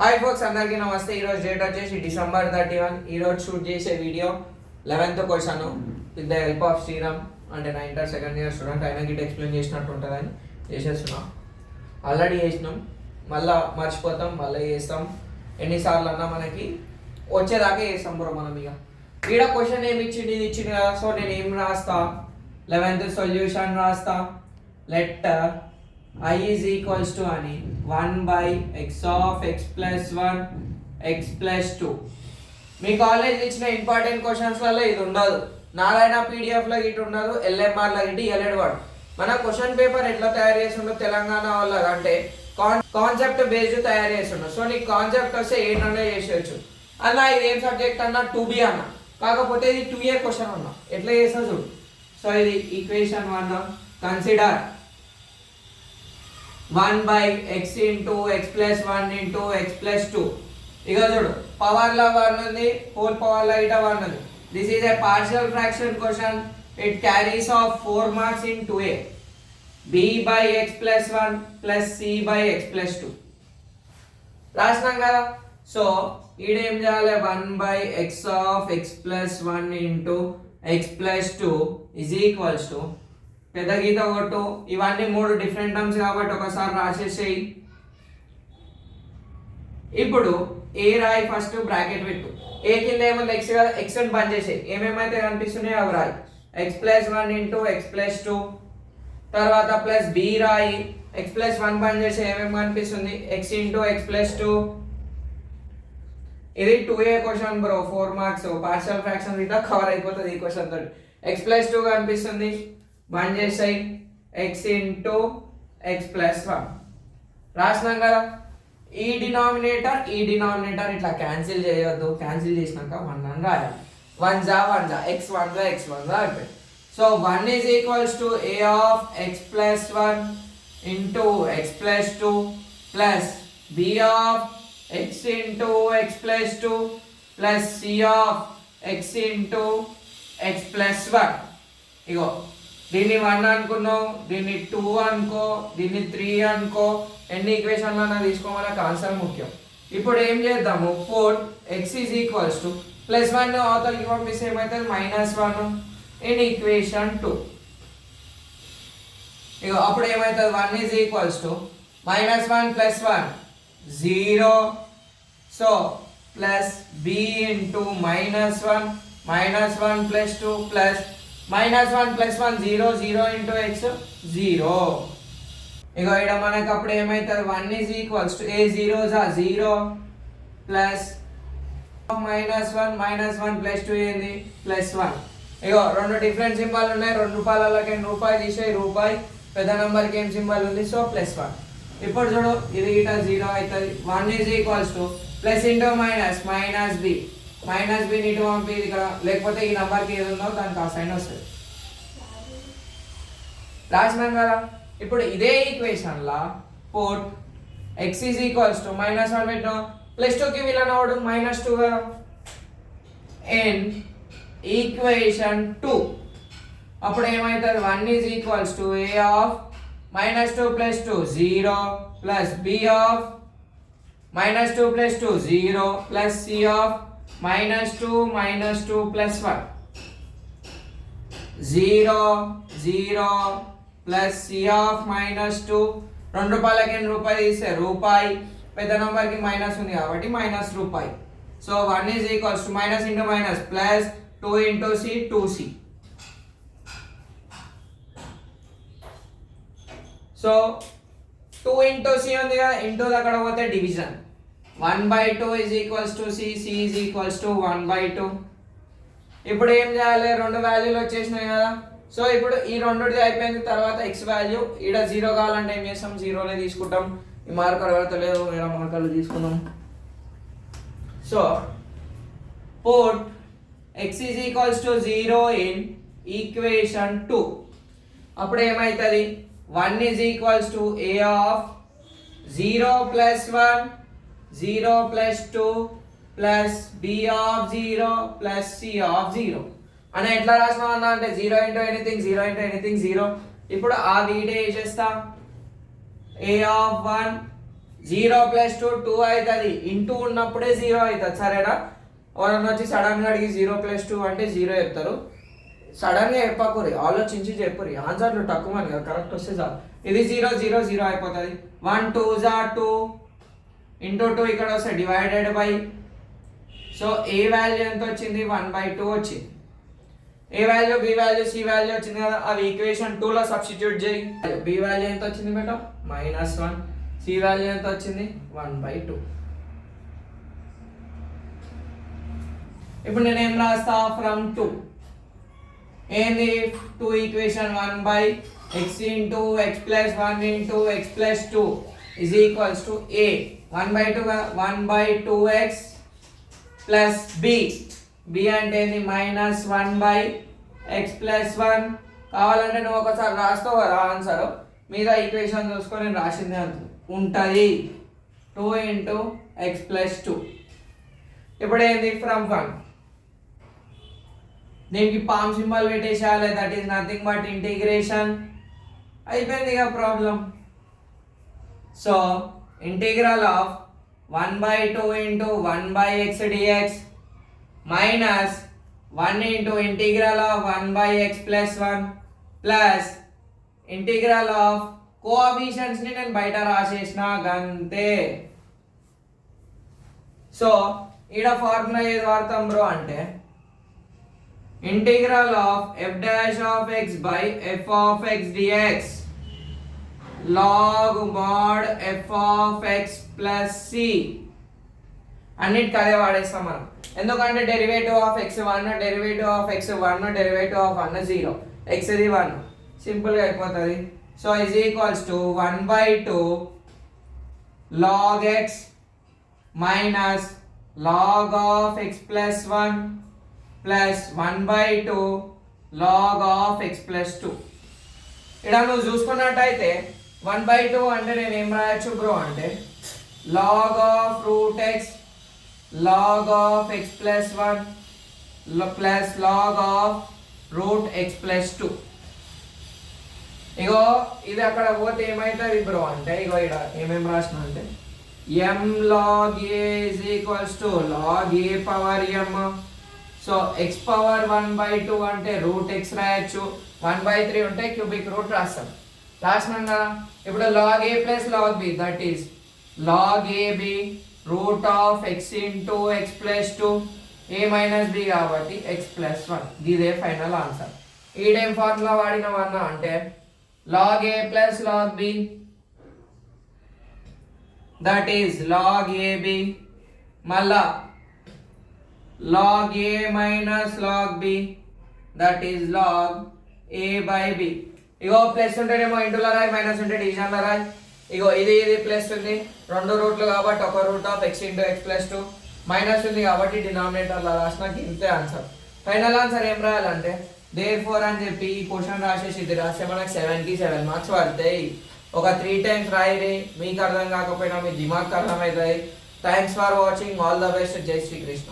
Hi folks, అందరికీ నమస్తే. ఈరోజు డేట్ వచ్చేసి December 31. ఈరోజు షూట్ చేసే video 11th question with the help of Sriram. అంటే నా ఇంటర్ సెకండ్ ఇయర్ స్టూడెంట్, అయినా గిట్ ఎక్స్ప్లెయిన్ చేసినట్టు ఉంటుందని చేసేస్తున్నాం. ఆల్రెడీ చేసినాం, మళ్ళీ మర్చిపోతాం, మళ్ళీ చేస్తాం. ఎన్నిసార్లు అన్నా మనకి వచ్చేదాకా చేస్తాం బ్రో మనం. ఇక ఈడ క్వశ్చన్ ఏమి ఇచ్చింది, ఇది ఇచ్చింది కదా. సో నేను ఏం రాస్తా, 11th సొల్యూషన్ రాస్తా. Let I is equals to అని 1 by x of x plus 1 x plus 2. Me college ఇచ్చిన ఇంపార్టెంట్ క్వశ్చన్స్లలో ఇది ఉండదు. నారాయణ పీడిఎఫ్లో ఇటు ఉండదు, ఎల్ఎంఆర్లో ఇటు ఇవ్వలేడు వాడు. మన క్వశ్చన్ పేపర్ ఎట్లా తయారు చేస్తుండో తెలంగాణ వాళ్ళ అంటే కాన్సెప్ట్ బేస్డ్ తయారు చేస్తుండో. సో నీకు కాన్సెప్ట్ వస్తే ఏంటనే చేసేయచ్చు అన్న. ఇది ఏం సబ్జెక్ట్ అన్న, 2B అన్న. కాకపోతే ఇది 2A క్వశ్చన్ అన్న. ఎట్లా చేస్తా చూడు. సో ఇది equation 1. Consider 1 by x into x plus 1 into x plus 2. ఇక చూడు, పవర్ లో 1 ఉంది, హోల్ పవర్ లో ఇట 1 ఉంది. This is a partial fraction question. It carries of 4 marks in 2A. b by x plus 1 plus c by x plus 2 రాసినాం కదా. So ఈడేం చేయాలి, 1 by x of x plus 1 into x plus 2 is equals to పెద్ద గీత కొట్టు. ఇవన్నీ 3 different terms కాబట్టి ఒకసారి రాసేసేయి. ఇప్పుడు ఏ రాయి, first bracket పెట్టు. ఏ కింద ఏముంది, ఎక్స్ కదా, ఎక్స్ అని బంద్ చేసేయి. ఏమేమైతే కనిపిస్తున్నాయో అవి రాయి. X plus 1 into X plus 2, తర్వాత ప్లస్ బి రాయి. ఎక్స్ ప్లస్ 1 బంద్ చేసి ఏమేమి కనిపిస్తుంది, ఎక్స్ ఇంటూ ఎక్స్ ప్లస్ 2. ఇది 2A question bro, 4 marks. Partial fraction ఇట్లా కవర్ అయిపోతుంది ఈ క్వశ్చన్ తోటి. ఎక్స్ ప్లస్ 2 కనిపిస్తుంది, బంద్ చేసాయి. ఎక్స్ ఇంటూ ఎక్స్ ప్లస్ 1 రాసినాం కదా. ఈ డినామినేటర్ ఇట్లా క్యాన్సిల్ చేయొద్దు. క్యాన్సిల్ చేసినాక 1 అని రాయాలి. 1 జా ఎక్స్ 1 జా అయిపోయింది. So 1 is equals to A of X plus 1 into X plus 2 plus B of X into X plus 2 plus C of X into X plus 1. ఇగో దీన్ని 1 అనుకున్నావు, దీన్ని 2 అనుకో, దీన్ని 3 అనుకో. ఎన్ని ఈక్వేషన్లన్నా తీసుకోవాలకి ఆన్సర్ ముఖ్యం. ఇప్పుడు ఏం చేద్దాము, port x is equals to plus 1 అవతలకి పంపిస్తే ఏమవుతుంది, -1 ఇన్ ఈక్వేషన్ 2. ఇక అప్పుడు ఏమవుతుంది, 1 is equals to -1 plus 1 0. So plus b into -1 -1 plus 2 plus -1 plus 1 0 0 into X 0. ఇక ఇక్కడ మనకు అప్పుడు ఏమవుతుంది, 1 ఈజ్ ఈక్వల్స్ టు ఏ 0 జా 0 ప్లస్ -1 ప్లస్ 2 ఏంది ప్లస్ 1. ఇగో 2 డిఫరెంట్ సింబల్ ఉన్నాయి. 2 రూపాయలకి రూపాయి తీసేయి, రూపాయి పెద్ద నెంబర్కి ఏం సింబల్ ఉంది, సో ప్లస్ 1. ఇప్పుడు చూడు, ఇది ఇట 0 అవుతుంది. 1 is equals to plus into minus B. -b ఇటు పంపి ఇక్కడ, లేకపోతే ఈ నెంబర్కి ఏది ఉందో దానికి ఆ సైన్ వస్తుంది. రాసినాం కదా. ఇప్పుడు ఇదే ఈక్వేషన్లా put x is equals to -1 పెట్టినాం, ప్లస్ 2కి వీళ్ళని అవడు -2 కదా. ఇన్ ఈక్వేషన్ 2 అప్పుడు ఏమవుతుంది, 1 is equals to A of -2 plus 2 0 plus b of -2 plus 2 0 plus c of -2 plus 1 0 0 plus c of -2. 2 రూపాయలకి రూపాయి తీస్తే రూపాయి, పెద్ద నెంబర్కి మైనస్ ఉంది కాబట్టి -రూపాయి. So 1 is equals to minus into minus plus 2 into C 2c. So 2 into C ఉంది కదా, ఇంటూ అక్కడ పోతే division. 1/2 is equals to c is equals to 1/2. ఇప్పుడు ఏం చేయాలి, 2 వాల్యూలు వచ్చేసినాయి కదా. సో ఇప్పుడు ఈ 2 అయిపోయింది. తర్వాత x వాల్యూ ఇక్కడ 0 కావాలంటే ఏం చేస్తాం, 0నే తీసుకుంటాం. ఈ మార్కర్ పడతలేదు, వేరే మార్కర్లు తీసుకుందాం. So port x is equals to 0 in equation 2. అప్పుడు ఏమవుతుంది, 1 is equals to a of 0 plus 1 0 plus 2 plus b of 0 plus c of 0 అని ఎట్లా రాసినాం అన్న అంటే 0 ఇంటూ ఎనీథింగ్ 0. ఇప్పుడు ఆ వీడే చేస్తా, a ఆఫ్ 1 0 + 2 2 అవుతుంది, ఇంటూ ఉన్నప్పుడే 0 అవుతుంది. సరేనా? ఎవరన్నా వచ్చి సడన్గా అడిగి 0 + 2 అంటే 0 చెప్తారు. సడన్గా చెప్పకూరి, ఆలోచించి చెప్పురి. ఆన్సర్లు తక్కువని కదా, కరెక్ట్ వస్తే చాలు. ఇది 0 0 0 అయిపోతుంది. 1 2 2 ఇంటూ 2 ఇక్కడ వస్తే divided by. So A value ఎంత వచ్చింది? 1/2 వచ్చింది. A value, B value, C value వచ్చింది కదా, అవి ఈక్వేషన్ 2 లో సబ్స్టిట్యూట్ చేయి. బి వాల్యూ ఎంత వచ్చింది బేటా? -1. సి వాల్యూ ఎంత వచ్చింది? 1/2. ఇప్పుడు నేను ఏం రాస్తా? ఫ్రమ్ 2 ఏంది? 2 equation 1/x into x plus 1 into x plus 2 is equals to a 1/2 1/2x plus b. b అంటే ఏంది? -1/x plus 1. కావాలంటే నువ్వు ఒకసారి రాస్తావు కదా ఆన్సర్, మీద ఈక్వేషన్ చూసుకొని నేను రాసింది అంత ఉంటుంది. 2 ఇంటూ x ప్లస్ 2. ఇప్పుడు ఏంది? ఫ్రమ్ 1 దీనికి పామ్ సింబల్ పెట్టేసేయాలి. That is nothing but integration. అయిపోయింది ఇక problem. So integral of 1/2 into 1/x dx minus 1 into integral of 1/x plus 1 plus integral of coefficients ని నేను బయట రాసేసిన గంతే. సో ఈడ ఫార్ములా ఏది వాడతాం బ్రో అంటే integral of f dash of x by f of x dx log mod f of x plus c. అన్నిటికీ అదే వాడేస్తాం మనం, ఎందుకంటే derivative of x1 derivative of x1 derivative of 1 0, x ఇది 1, సింపుల్గా అయిపోతుంది. So is equals to 1/2 log x minus log of x plus 1 plus 1/2 log of x plus 2. ఇక్కడ నువ్వు చూసుకున్నట్టయితే 1/2 అంటే నేను ఏం రాయొచ్చు బ్రో అంటే log of root x log of x plus 1 plus log of root x plus 2. ఇగో ఇది అక్కడ పోతే ఏమవుతుంది బ్రో అంటే ఇగో ఇక్కడ ఏమేమి రాసిన అంటే m log a is equals to log a power m. So x power 1/2 అంటే రూట్ x రాయొచ్చు, 1/3 ఉంటే క్యూబిక్ రూట్ రాసినాం కదా. ఇప్పుడు log a plus log b that is log ab root of x into x plus 2, a minus b కాబట్టి x plus 1. ఇదే final answer. ఈడేం formula వాడినామన్నా అంటే log a plus log b that is log ab మళ్ళా log a minus log b that is log a by b. Ego plus ఉంటేనేమో ఇంటూలో రాయి, minus ఉంటే డివిజన్లో రాయి. ఇగో ఇది ప్లస్ ఉంది, రెండు రూట్లు కాబట్టి ఒక root of x into x plus 2, minus ఉంది కాబట్టి డినామినేటర్లో రాసిన ఇంతే ఆన్సర్. ఫైనల్ ఆన్సర్ ఏం రాయాలంటే therefore అని చెప్పి ఈ క్వశ్చన్ రాసేసి ఇది రాస్తే మనకు 7కి 7 మార్క్స్ పడతాయి. ఒక 3 టైమ్స్ రాయిరి, మీకు అర్థం కాకపోయినా మీ దిమాగ్ అర్థమవుతాయి. Thanks for watching, all the best. జై శ్రీకృష్ణ.